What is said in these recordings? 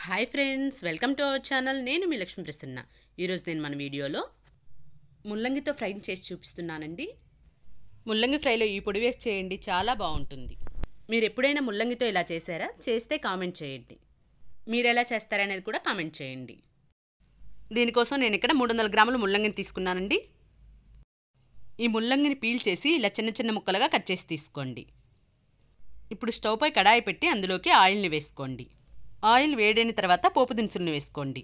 Hi friends, welcome to our channel. నేను మీ లక్ష్మీ ప్రసన్న. ఈరోజు నేను మన వీడియోలో ముల్లంగితో ఫ్రై చేసి చూపిస్తున్నానండి. ముల్లంగి ఫ్రైలో ఈ పొడి వేసి చేయండి, చాలా బాగుంటుంది. మీరు ఎప్పుడైనా ముల్లంగితో ఇలా చేశారా? చేస్తే కామెంట్ చేయండి. మీరు ఎలా చేస్తారనేది కూడా కామెంట్ చేయండి. దీనికోసం నేను ఇక్కడ 300 గ్రాముల ముల్లంగిని తీసుకున్నానండి. ఈ ముల్లంగిని పీల్ చేసి ఇలా చిన్న చిన్న ముక్కలుగా కట్ చేసి తీసుకోండి. ఇప్పుడు స్టవ్ పై కడాయి పెట్టి అందులోకి ఆయిల్ని వేసుకోండి. ఆయిల్ వేడైన తర్వాత పోపు దినుసులను వేసుకోండి.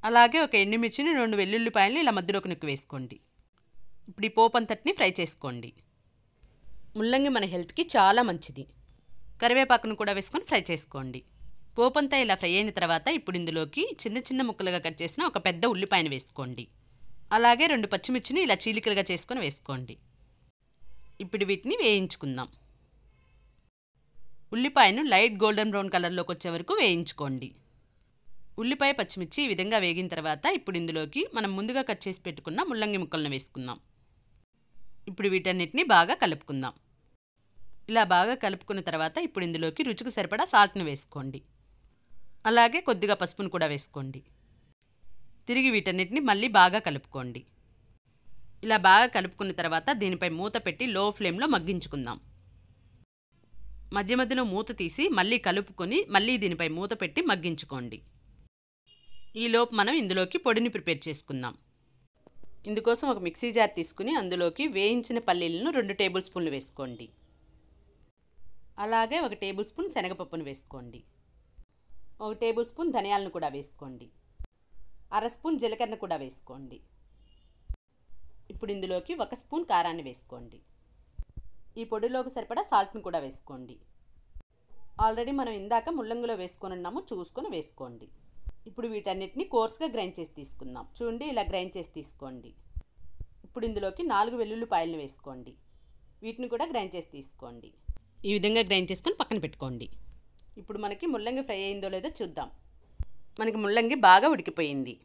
అలాగే ఒక ఎండుమిర్చిని 2 వెల్లుల్లిపాయలను ఇలా మధ్యలోకి నొక్కి వేసుకోండి. ఇప్పుడు ఈ పోపు అంతటిని ఫ్రై చేసుకోండి. ముల్లంగి మన హెల్త్కి చాలా మంచిది. కరివేపాకును కూడా వేసుకొని ఫ్రై చేసుకోండి. పోపు అంతా ఇలా ఫ్రై అయిన తర్వాత ఇప్పుడు ఇందులోకి చిన్న చిన్న ముక్కలుగా కట్ చేసిన ఒక పెద్ద ఉల్లిపాయను వేసుకోండి. అలాగే 2 పచ్చిమిర్చిని ఇలా చీలికలుగా చేసుకొని వేసుకోండి. ఇప్పుడు వీటిని వేయించుకుందాం. ఉల్లిపాయను లైట్ గోల్డెన్ బ్రౌన్ కలర్లోకి వచ్చే వరకు వేయించుకోండి. ఉల్లిపాయ పచ్చిమిర్చి ఈ విధంగా వేగిన తర్వాత ఇప్పుడు ఇందులోకి మనం ముందుగా కట్ చేసి పెట్టుకున్న ముల్లంగి ముక్కలను వేసుకుందాం. ఇప్పుడు వీటన్నిటిని బాగా కలుపుకుందాం. ఇలా బాగా కలుపుకున్న తర్వాత ఇప్పుడు ఇందులోకి రుచికి సరిపడా సాల్ట్ని వేసుకోండి. అలాగే కొద్దిగా పసుపును కూడా వేసుకోండి. తిరిగి వీటన్నిటిని మళ్ళీ బాగా కలుపుకోండి. ఇలా బాగా కలుపుకున్న తర్వాత దీనిపై మూత పెట్టి లో ఫ్లేమ్లో మగ్గించుకుందాం. మధ్య మధ్యలో మూత తీసి మళ్ళీ కలుపుకొని మళ్ళీ దీనిపై మూత పెట్టి మగ్గించుకోండి. ఈలోపు మనం ఇందులోకి పొడిని ప్రిపేర్ చేసుకుందాం. ఇందుకోసం ఒక మిక్సీ జార్ తీసుకుని అందులోకి వేయించిన పల్లీలను 2 టేబుల్ స్పూన్లు వేసుకోండి. అలాగే 1 టేబుల్ స్పూన్ శనగపప్పును వేసుకోండి. 1 టేబుల్ స్పూన్ ధనియాలను కూడా వేసుకోండి. 1/2 స్పూన్ జీలకర్ర కూడా వేసుకోండి. ఇప్పుడు ఇందులోకి 1 స్పూన్ కారాన్ని వేసుకోండి. ఈ పొడిలోకి సరిపడా సాల్ట్ని కూడా వేసుకోండి. ఆల్రెడీ మనం ఇందాక ముల్లంగిలో వేసుకొని ఉన్నాము, చూసుకొని వేసుకోండి. ఇప్పుడు వీటన్నిటిని కోర్స్గా గ్రైండ్ చేసి తీసుకుందాం. చూడండి, ఇలా గ్రైండ్ చేసి తీసుకోండి. ఇప్పుడు ఇందులోకి 4 వెల్లుల్లిపాయలను వేసుకోండి. వీటిని కూడా గ్రైండ్ చేసి తీసుకోండి. ఈ విధంగా గ్రైండ్ చేసుకొని పక్కన పెట్టుకోండి. ఇప్పుడు మనకి ముల్లంగి ఫ్రై అయిందో లేదో చూద్దాం. మనకి ముల్లంగి బాగా ఉడికిపోయింది.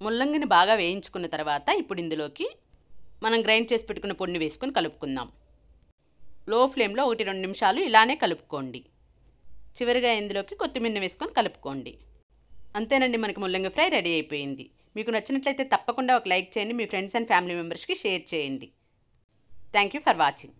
ముల్లంగిని బాగా వేయించుకున్న తర్వాత ఇప్పుడు ఇందులోకి మనం గ్రైండ్ చేసి పెట్టుకున్న పొడిని వేసుకొని కలుపుకుందాం. లో ఫ్లేమ్లో 1-2 నిమిషాలు ఇలానే కలుపుకోండి. చివరిగా ఇందులోకి కొత్తిమీరని వేసుకొని కలుపుకోండి. అంతేనండి, మనకి ముల్లంగి ఫ్రై రెడీ అయిపోయింది. మీకు నచ్చినట్లయితే తప్పకుండా ఒక లైక్ చేయండి. మీ ఫ్రెండ్స్ అండ్ ఫ్యామిలీ మెంబర్స్కి షేర్ చేయండి. Thank you for watching.